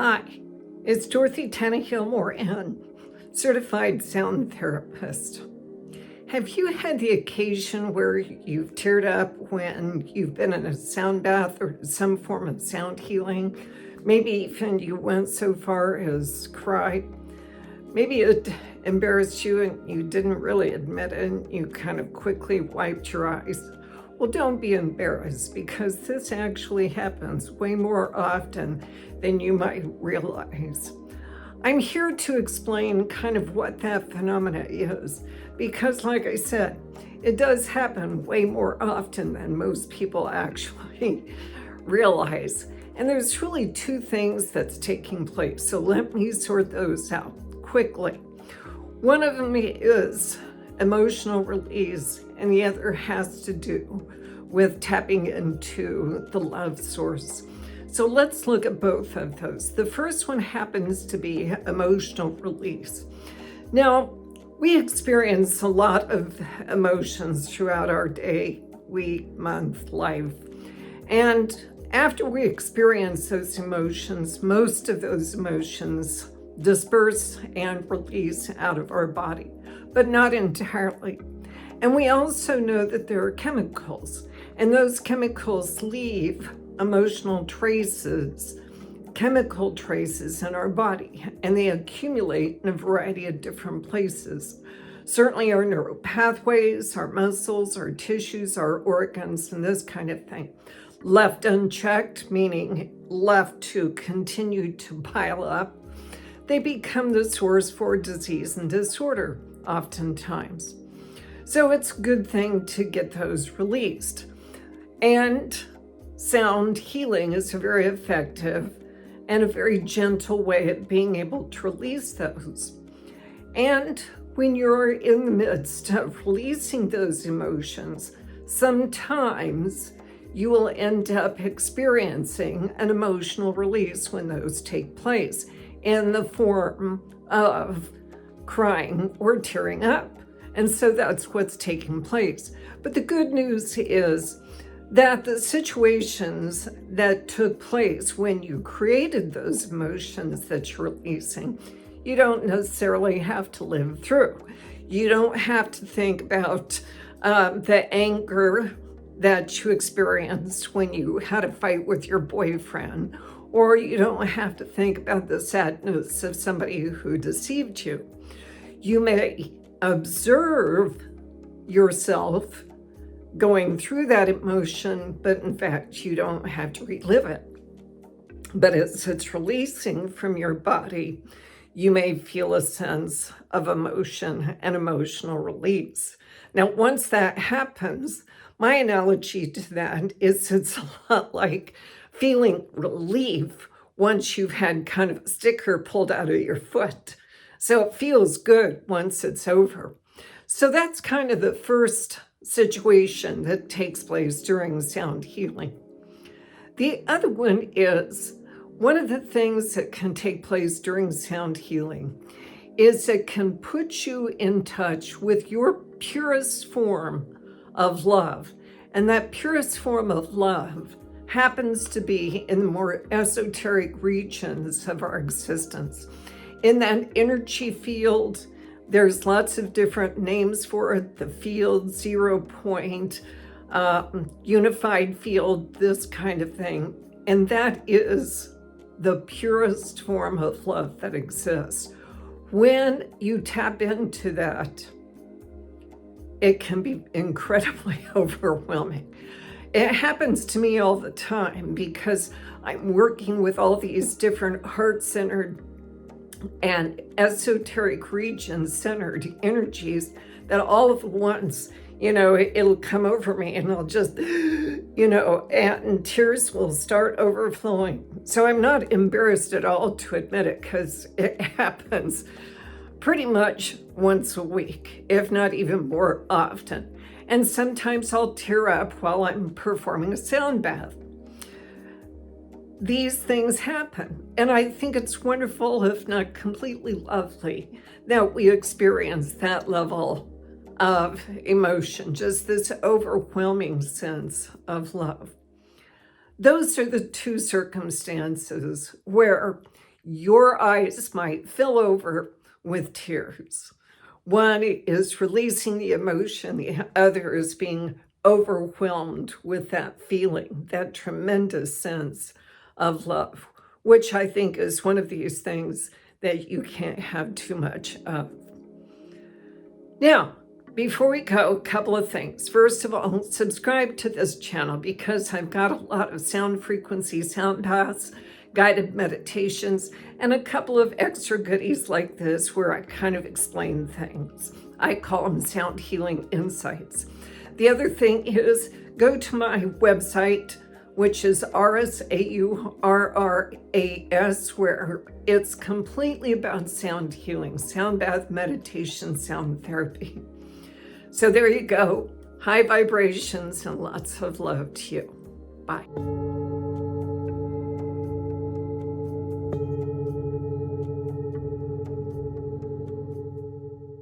Hi, it's Dorothy Tannahill-Moran, certified sound therapist. Have you had the occasion where you've teared up when you've been in a sound bath or some form of sound healing? Maybe even you went so far as cried. Maybe it embarrassed you and you didn't really admit it and you kind of quickly wiped your eyes. Well, don't be embarrassed because this actually happens way more often than you might realize. I'm here to explain kind of what that phenomena is because, like I said, it does happen way more often than most people actually realize. And there's really two things that's taking place. So let me sort those out quickly. One of them is emotional release, and the other has to do with tapping into the love source. So let's look at both of those. The first one happens to be emotional release. Now, we experience a lot of emotions throughout our day, week, month, life. And after we experience those emotions, most of those emotions disperse and release out of our body, but not entirely. And we also know that there are chemicals, and those chemicals leave emotional traces, chemical traces in our body, and they accumulate in a variety of different places. Certainly our neural pathways, our muscles, our tissues, our organs, and this kind of thing. Left unchecked, meaning left to continue to pile up, they become the source for disease and disorder oftentimes. So it's a good thing to get those released. And sound healing is a very effective and a very gentle way of being able to release those. And when you're in the midst of releasing those emotions, sometimes you will end up experiencing an emotional release when those take place in the form of crying or tearing up. And so that's what's taking place. But the good news is that the situations that took place when you created those emotions that you're releasing, you don't necessarily have to live through. You don't have to think about the anger that you experienced when you had a fight with your boyfriend, or you don't have to think about the sadness of somebody who deceived you. You may observe yourself going through that emotion, but in fact, you don't have to relive it. But as it's releasing from your body, you may feel a sense of emotion and emotional release. Now, once that happens, my analogy to that is it's a lot like feeling relief once you've had kind of a sticker pulled out of your foot. So it feels good once it's over. So that's kind of the first situation that takes place during sound healing. The other one is one of the things that can take place during sound healing is it can put you in touch with your purest form of love. And that purest form of love happens to be in the more esoteric regions of our existence. In that energy field, there's lots of different names for it, the field, 0 point, unified field, this kind of thing. And that is the purest form of love that exists. When you tap into that, it can be incredibly overwhelming. It happens to me all the time because I'm working with all these different heart-centered and esoteric region-centered energies that all at once, it'll come over me and I'll just, and tears will start overflowing. So I'm not embarrassed at all to admit it because it happens pretty much once a week, if not even more often. And sometimes I'll tear up while I'm performing a sound bath. These things happen. And I think it's wonderful, if not completely lovely, that we experience that level of emotion, just this overwhelming sense of love. Those are the two circumstances where your eyes might fill over with tears. One is releasing the emotion, the other is being overwhelmed with that feeling, that tremendous sense of love, which I think is one of these things that you can't have too much of. Now, before we go, a couple of things. First of all, subscribe to this channel because I've got a lot of sound frequency sound baths, guided meditations, and a couple of extra goodies like this where I kind of explain things. I call them sound healing insights. The other thing is go to my website, which is RSAURRAS, where it's completely about sound healing, sound bath meditation, sound therapy. So there you go. High vibrations and lots of love to you. Bye.